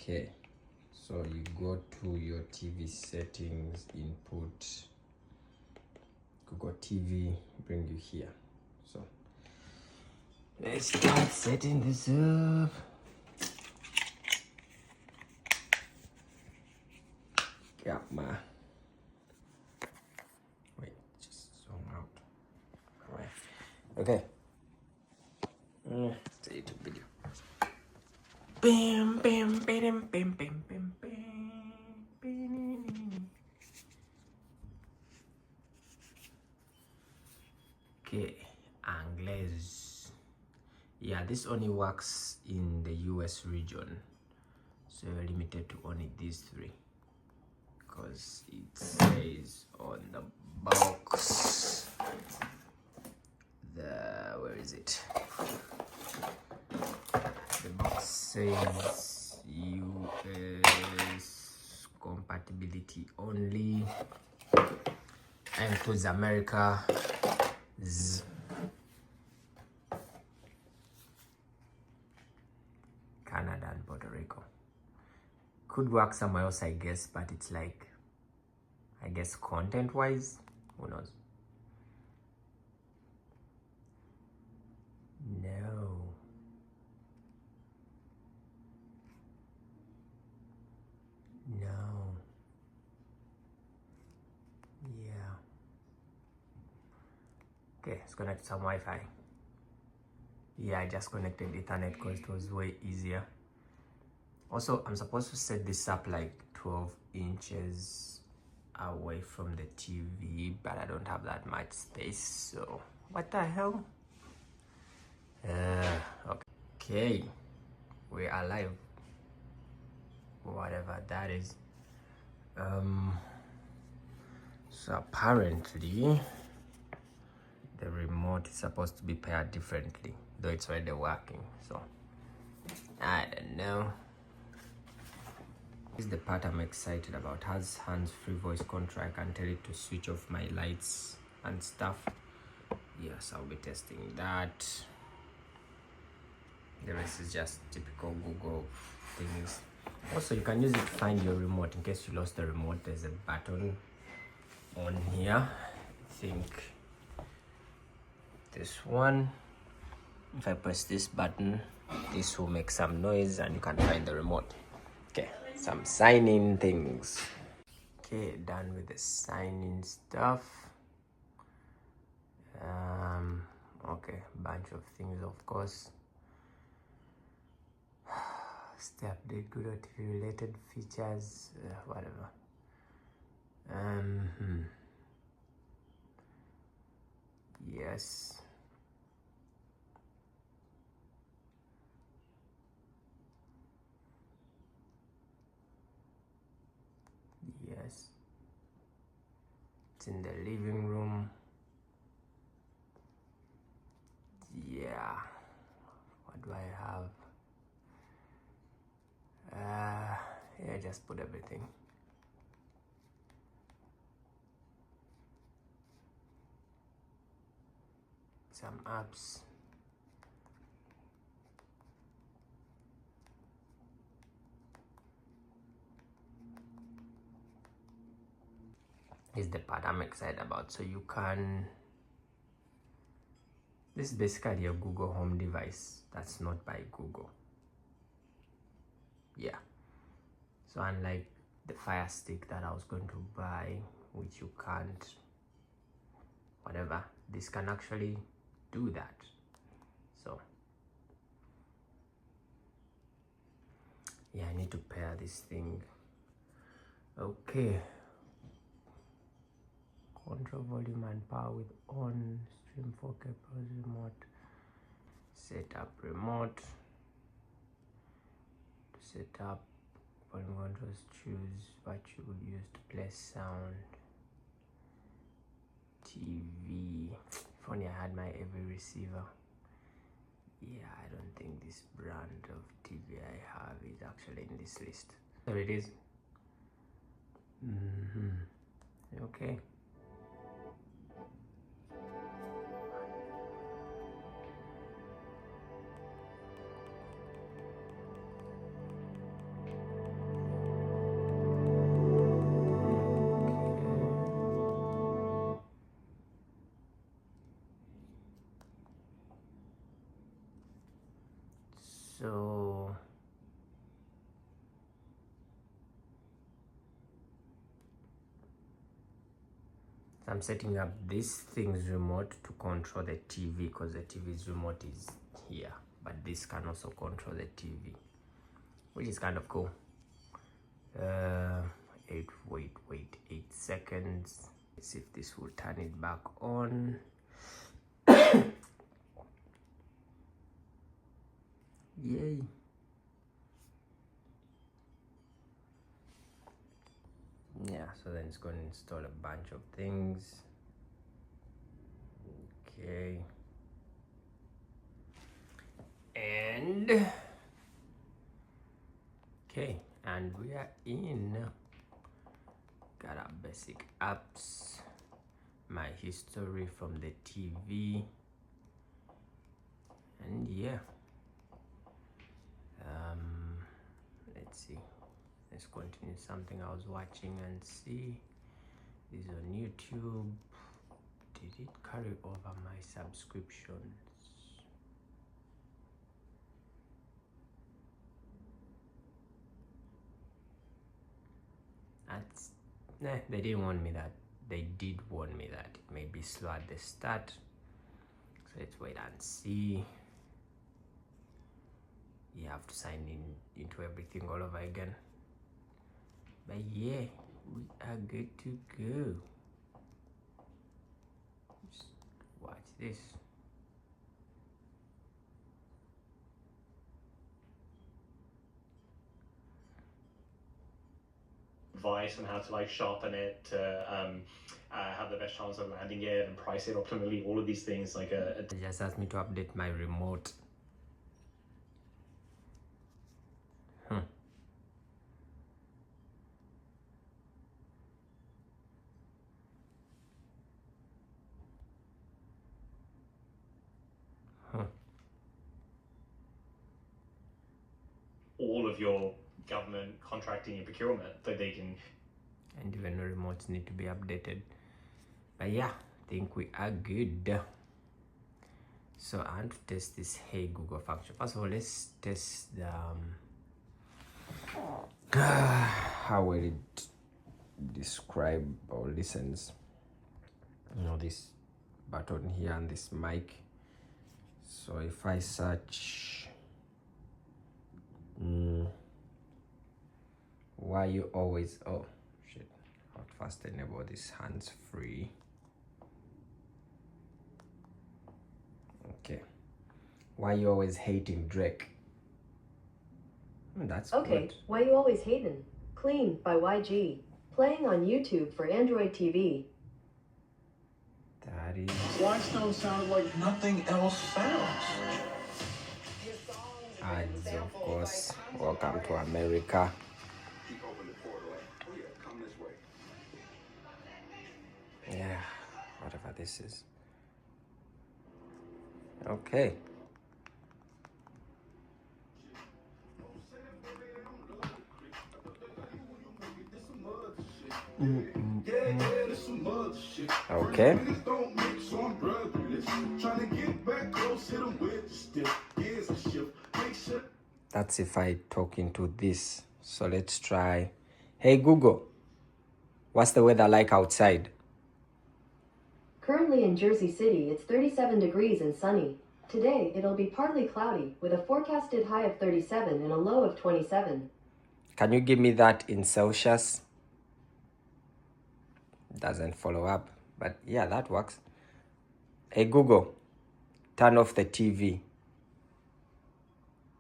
Okay, so you go to your TV settings, input, Google TV, bring you here. So let's start setting this up. Yeah, ma. Wait, just zoom out. All right. Okay. It's a YouTube video. Bam, bam, bam, bam, bam, bam, bam. Okay, Anglaise. Yeah, this only works in the US region, so you're limited to only these three because it says on the box. Where is it? The box says US compatibility only, and includes America, Canada, and Puerto Rico. Could work somewhere else, I guess, but it's like, I guess content wise, who knows? No. No. Yeah. Okay, let's connect some Wi-Fi. Yeah, I just connected Ethernet because it was way easier. Also, I'm supposed to set this up like 12 inches away from the TV, but I don't have that much space, so what the hell? Okay, we are live, whatever that is. So apparently the remote is supposed to be paired differently, though it's already working, so I don't know. This is the part I'm excited about. Has hands-free voice control. I can tell it to switch off my lights and stuff. Yes, I'll be testing that. The rest is just typical Google things. Also, you can use it to find your remote. In case you lost the remote, there's a button on here. I think this one. If I press this button, this will make some noise and you can find the remote. Okay, some sign-in things. Okay, done with the sign-in stuff. Okay, bunch of things, of course. Stay update Google TV related features, whatever. Yes. Yes. It's in the living room. Yeah. What do I have? Yeah, just put everything. Some apps. Is the part I'm excited about. So you can, this is basically your Google Home device that's not by Google. Yeah. So unlike the Fire Stick that I was going to buy, which you can't, whatever, this can actually do that. So yeah, I need to pair this thing. Okay. Control volume and power with Onn Stream 4K Pros remote. Set up remote. To set up volume controls, choose what you would use to play sound. TV. If only I had my AV receiver. Yeah, I don't think this brand of TV I have is actually in this list. There it is. Okay. So I'm setting up this thing's remote to control the TV, because the TV's remote is here, but this can also control the TV, which is kind of cool. 8 seconds. Let's see if this will turn it back on. Yay. Yeah, so then it's going to install a bunch of things. Okay. And okay, and we are in. Got our basic apps, my history from the TV, and yeah. Let's see. Let's continue something I was watching and see. This is on YouTube. Did it carry over my subscriptions? That's they didn't warn me that. They did warn me that it may be slow at the start. So let's wait and see. You have to sign in into everything all over again. But yeah, we are good to go. Just watch this. Advice on how to like sharpen it to have the best chance of landing it and price it optimally, all of these things. Like It just asked me to update my remote. all of your government contracting and procurement, that they can. And even remotes need to be updated. But yeah, I think we are good. So I want to test this Hey Google function. First of all, let's test the how will it describe or listens. You know, this button here and this mic. So if I search why you always, oh shit, I have to first enable this hands free. Okay, why you always hating Drake? That's okay. Good. Why you always hating? Clean by YG. Playing on YouTube for Android TV. That is. Flagstone sounded like nothing else sounds. Ads, of course. Welcome to America. Yeah, whatever this is. Okay. Okay. That's if I talk into this. So let's try. Hey Google, what's the weather like outside? Currently in Jersey City, it's 37 degrees and sunny. Today, it'll be partly cloudy with a forecasted high of 37 and a low of 27. Can you give me that in Celsius? Doesn't follow up, but yeah, that works. Hey Google, turn off the TV.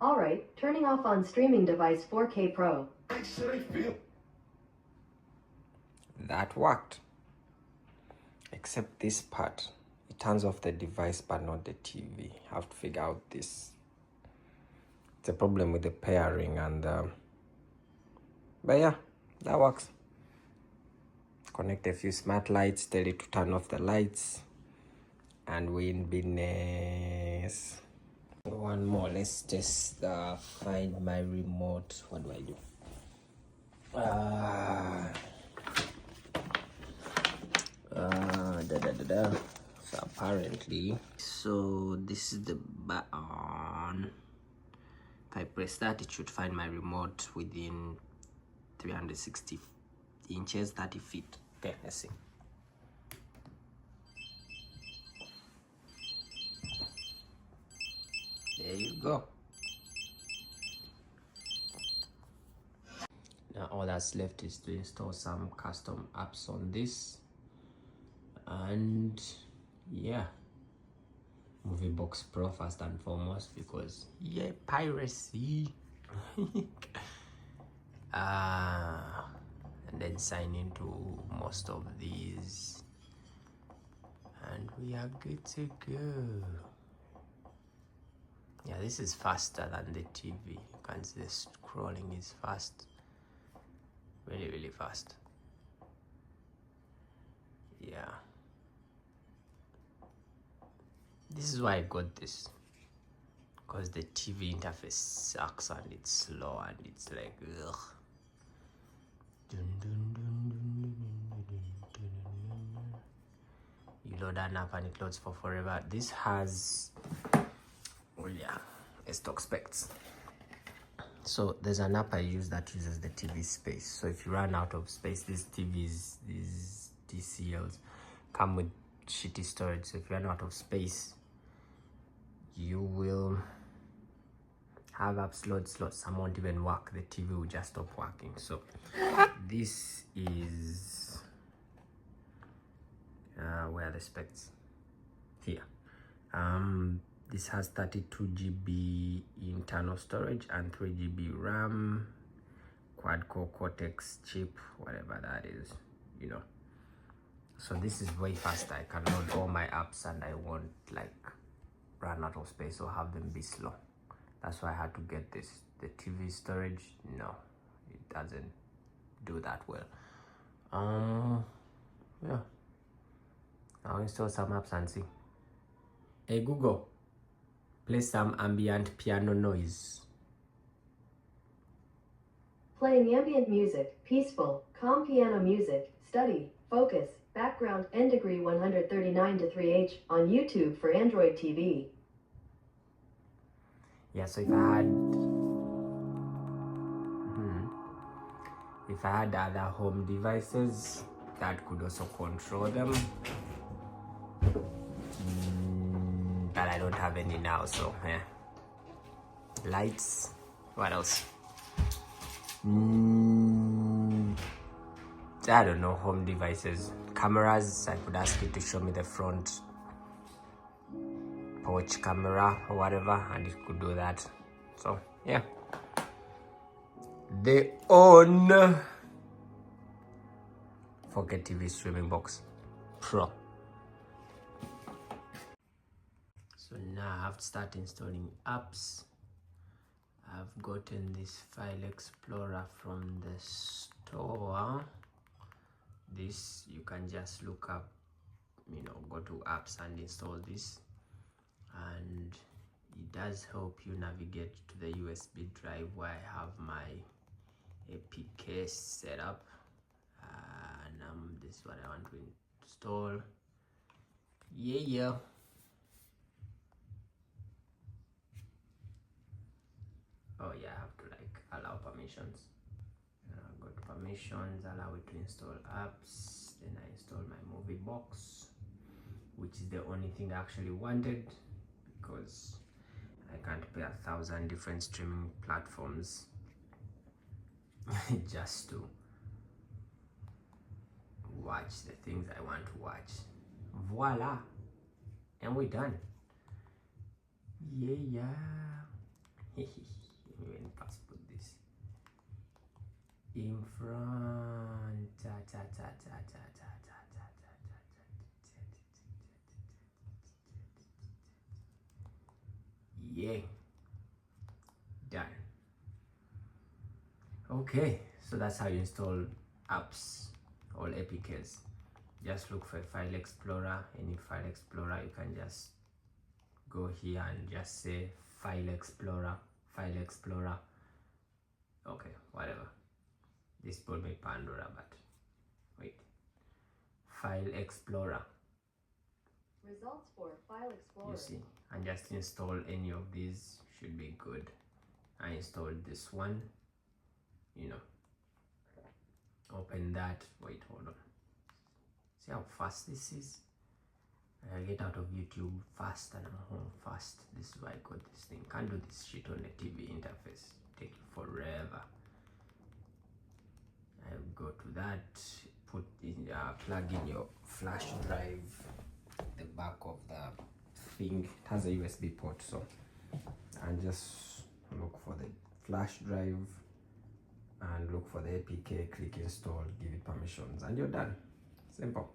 All right, turning off on streaming device 4K Pro. That worked. Except this part. It turns off the device but not the TV. I have to figure out this. It's a problem with the pairing and but yeah, that works. Connect a few smart lights, tell it to turn off the lights, and we're in business. One more, let's just find my remote. What do I do? So apparently, so this is the button. If I press that, it should find my remote within 360 inches, 30 feet. Okay, let's see. There you go. Now all that's left is to install some custom apps on this, and yeah, Movie Box Pro first and foremost, because yeah, piracy. And then sign into most of these, and we are good to go. Yeah, this is faster than the TV. You can see the scrolling is fast, really fast. Yeah, this is why I got this, because the TV interface sucks and it's slow and it's like ugh. You load an app and it loads for forever. This has, well, yeah, a stock specs. So there's an app I use that uses the TV space. So if you run out of space, these TVs, these TCLs come with shitty storage. So if you run out of space, you will have apps load slots. Some won't even work. The TV will just stop working. So this is where are the specs? Here. This has 32 GB internal storage and 3 GB RAM, quad-core Cortex chip, whatever that is, you know. So this is way faster. I can load all my apps and I won't like run out of space or have them be slow. That's why I had to get this. The TV storage, no, it doesn't do that well. Yeah, I'll install some apps and see. Hey Google, play some ambient piano noise. Playing ambient music, peaceful, calm piano music, study, focus, background, N degree 139 to 3H on YouTube for Android TV. Yeah, so if I had other home devices that could also control them, but I don't have any now, so yeah. Lights, what else? I don't know, home devices. Cameras, I could ask you to show me the front porch camera or whatever, and it could do that. So yeah, the Onn 4K TV streaming box Pro. So now I have to start installing apps. I've gotten this file explorer from the store. This you can just look up, you know, go to apps and install this, and it does help you navigate to the USB drive where I have my APKs set up, and this is what I want to install. Yeah. Oh yeah, I have to like allow permissions. Go to permissions, allow it to install apps. Then I install my movie box, which is the only thing I actually wanted, because I can't pay 1,000 different streaming platforms just to watch the things I want to watch. Voila, and we're done. Yeah. Let me pass put this in front. Yeah, done. Okay, so that's how you install apps or APKs. Just look for a file explorer. Any file explorer, you can just go here and just say file explorer. Okay, whatever. This brought me Pandora, but wait. File explorer. Results for File Explorer. You see, and just install any of these, should be good. I installed this one, you know. Open that. Wait, hold on. See how fast this is? I get out of YouTube fast and I'm home fast. This is why I got this thing. Can't do this shit on a TV interface. Take you forever. I go to that, put in, plug in your flash drive, the back of the thing. It has a USB port, so, and just look for the flash drive and look for the APK, click install, give it permissions, and you're done. Simple.